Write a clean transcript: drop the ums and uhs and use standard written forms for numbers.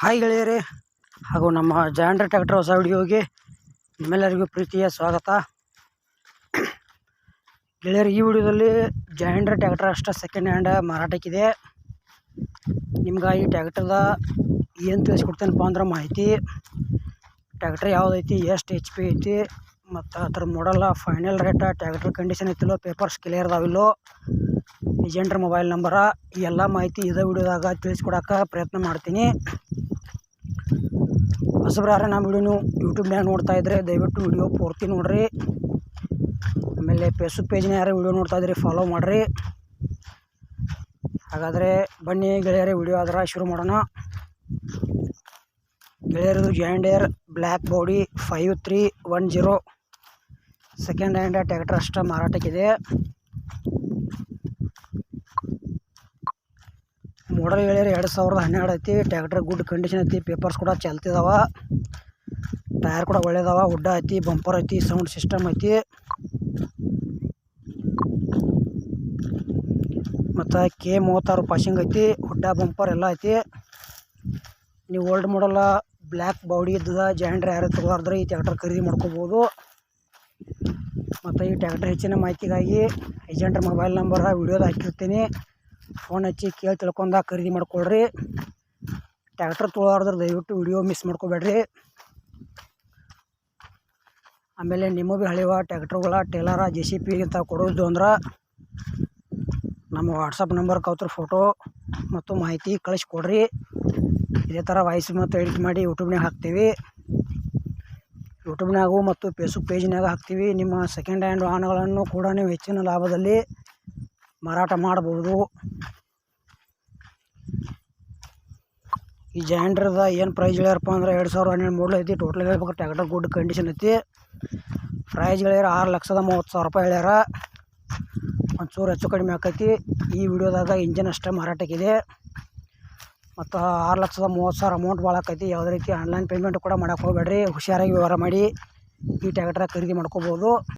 Hi ಗೆಳೆಯರೇ, ಹಾಗೂ ನಮ್ಮ ಜಾಂಡ್ರ ಟ್ರ್ಯಾಕ್ಟರ್ ಹೊಸ ವಿಡಿಯೋಗೆ ನಿಮ್ಮೆಲ್ಲರಿಗೂ ಪ್ರೀತಿಯ ಸ್ವಾಗತ. ಗೆಳೆಯರು, ಈ ವಿಡಿಯೋದಲ್ಲಿ ಜಾಂಡ್ರ ಟ್ರ್ಯಾಕ್ಟರ್ ಅಷ್ಟೇ ಸೆಕೆಂಡ್ ಹ್ಯಾಂಡ್ ಮಾರಾಟಕ್ಕಿದೆ. ನಿಮ್ಗೆ ಈ ಟ್ರ್ಯಾಕ್ಟರ್ದ ಏನು ತಿಳಿಸ್ಕೊಡ್ತೇನಪ್ಪ ಅಂದ್ರೆ ಮಾಹಿತಿ. ಟ್ರ್ಯಾಕ್ಟರ್ ಯಾವುದೈತಿ, ಎಷ್ಟು HP ಐತಿ, ಮತ್ತು ಅದ್ರ ಮಾಡಲ್ಲ, ಫೈನಲ್ ರೇಟ, ಟ್ರ್ಯಾಕ್ಟರ್ ಕಂಡೀಷನ್ ಐತಿಲ್ಲೋ, ಪೇಪರ್ಸ್ ಕ್ಲಿಯರ್ ಅದಾವಿಲ್ಲೋ, ಏಜೆಂಟ್ರ ಮೊಬೈಲ್ ನಂಬರ, ಈ ಎಲ್ಲ ಮಾಹಿತಿ ಇದೇ ವಿಡಿಯೋದಾಗ ತಿಳಿಸ್ಕೊಡೋಕೆ ಪ್ರಯತ್ನ ಮಾಡ್ತೀನಿ. ಹೊಸಬ್ರಾರೆ ನಮ್ಮ ವಿಡಿಯೋನು ಯೂಟ್ಯೂಬ್ನಾಗ ನೋಡ್ತಾ ಇದ್ದರೆ ದಯವಿಟ್ಟು ವಿಡಿಯೋ ಪೂರ್ತಿ ನೋಡಿರಿ. ಆಮೇಲೆ ಫೇಸ್ಬುಕ್ ಪೇಜ್ನ ಯಾರು ವಿಡಿಯೋ ನೋಡ್ತಾ ಇದ್ರಿ ಫಾಲೋ ಮಾಡಿರಿ. ಹಾಗಾದರೆ ಬನ್ನಿ ಗೆಳೆಯರೇ, ವಿಡಿಯೋ ಆದ್ರೆ ಶುರು ಮಾಡೋಣ. ಗೆಳೆಯರದು John Deere black body 5310 second hand tractor ಅಷ್ಟೇ ಮಾರಾಟಕ್ಕಿದೆ. ಮಾಡಲ್ ಗೆಳೆಯರು 2012 ಐತಿ. ಟ್ರ್ಯಾಕ್ಟರ್ ಗುಡ್ ಕಂಡೀಷನ್ ಐತಿ, ಪೇಪರ್ಸ್ ಕೂಡ ಚಾಲ್ತಿದಾವ, ಟೈರ್ ಕೂಡ ಒಳ್ಳೆದಾವ, ಹುಡ್ಡ ಐತಿ, ಬಂಪರ್ ಐತಿ, ಸೌಂಡ್ ಸಿಸ್ಟಮ್ ಐತಿ, ಮತ್ತು K36 ಪಾಸಿಂಗ್ ಐತಿ, ಹುಡ್ಡ ಬಂಪರ್ ಎಲ್ಲ ಐತಿ. ನೀವು ಓಲ್ಡ್ ಮಾಡಲ್ಲ ಬ್ಲ್ಯಾಕ್ ಬಾಡಿ ಇದ್ದದ ಜಾಂಡ್ರ ಯಾರು ತಗೋದ್ರೆ ಈ ಟ್ರ್ಯಾಕ್ಟರ್ ಖರೀದಿ ಮಾಡ್ಕೋಬೋದು. ಮತ್ತು ಈ ಟ್ರ್ಯಾಕ್ಟರ್ ಹೆಚ್ಚಿನ ಮಾಹಿತಿಗಾಗಿ ಏಜೆಂಟ್ರ ಮೊಬೈಲ್ ನಂಬರ್ ವಿಡಿಯೋದ ಹಾಕಿರ್ತೀನಿ, ಫೋನ್ ಹಚ್ಚಿ ಕೇಳಿ ತಿಳ್ಕೊಂಡ ಖರೀದಿ ಮಾಡ್ಕೊಳ್ರಿ. ಟ್ರ್ಯಾಕ್ಟರ್ ತೊಗೊಳಾರ್ದ್ರೆ ದಯವಿಟ್ಟು ವಿಡಿಯೋ ಮಿಸ್ ಮಾಡ್ಕೋಬೇಡ್ರಿ. ಆಮೇಲೆ ನಿಮ್ಮ ಭೀ ಹಳೆವ ಟ್ರ್ಯಾಕ್ಟರ್ಗಳ ಟೇಲರ JCB ಅಂತ ಕೊಡೋದು ಅಂದ್ರೆ ನಮ್ಮ ವಾಟ್ಸಪ್ ನಂಬರ್ಗೆ ಅವ್ರ ಫೋಟೋ ಮತ್ತು ಮಾಹಿತಿ ಕಳಿಸ್ಕೊಡ್ರಿ. ಇದೇ ಥರ ವಾಯ್ಸ್ ಮತ್ತು ಎಡಿಟ್ ಮಾಡಿ ಯೂಟ್ಯೂಬ್ನಾಗ ಹಾಕ್ತೀವಿ. ಯೂಟ್ಯೂಬ್ನಾಗೂ ಮತ್ತು ಫೇಸ್ಬುಕ್ ಪೇಜ್ನಾಗ ಹಾಕ್ತೀವಿ. ನಿಮ್ಮ ಸೆಕೆಂಡ್ ಹ್ಯಾಂಡ್ ವಾಹನಗಳನ್ನು ಕೂಡ ನೀವು ಹೆಚ್ಚಿನ ಲಾಭದಲ್ಲಿ ಮಾರಾಟ ಮಾಡ್ಬೋದು. ಈ ಜಾಂಡ್ರದ ಏನು ಪ್ರೈಸ್ ಹೇಳ್ಯಾರಪ್ಪ ಅಂದ್ರೆ 2012 ಮಾಡಲ್ ಐತಿ. ಟೋಟಲ್ ಹೇಳ್ಬೇಕು ಟ್ರ್ಯಾಕ್ಟರ್ ಗುಡ್ ಕಂಡೀಷನ್ ಐತಿ. ಪ್ರೈಸ್ ಹೇಳ್ಯಾರ 6,30,000 ಹೇಳ್ಯಾರ. ಒಂಚೂರು ಹೆಚ್ಚು ಕಡಿಮೆ ಆಕೈತಿ. ಈ ವಿಡಿಯೋದಾಗ ಇಂಜನ್ ಅಷ್ಟೇ ಮಾರಾಟಕ್ಕಿದೆ. ಮತ್ತು 6,30,000 ಅಮೌಂಟ್ ಭಾಳ ಆಕೈತಿ. ಯಾವುದೇ ರೀತಿ ಆನ್ಲೈನ್ ಪೇಮೆಂಟ್ ಕೂಡ ಮಾಡೋಕೆ ಹೋಗಬೇಡ್ರಿ. ಹುಷಾರಾಗಿ ವ್ಯವಹಾರ ಮಾಡಿ ಈ ಟ್ರ್ಯಾಕ್ಟರ್ ಖರೀದಿ ಮಾಡ್ಕೋಬೋದು.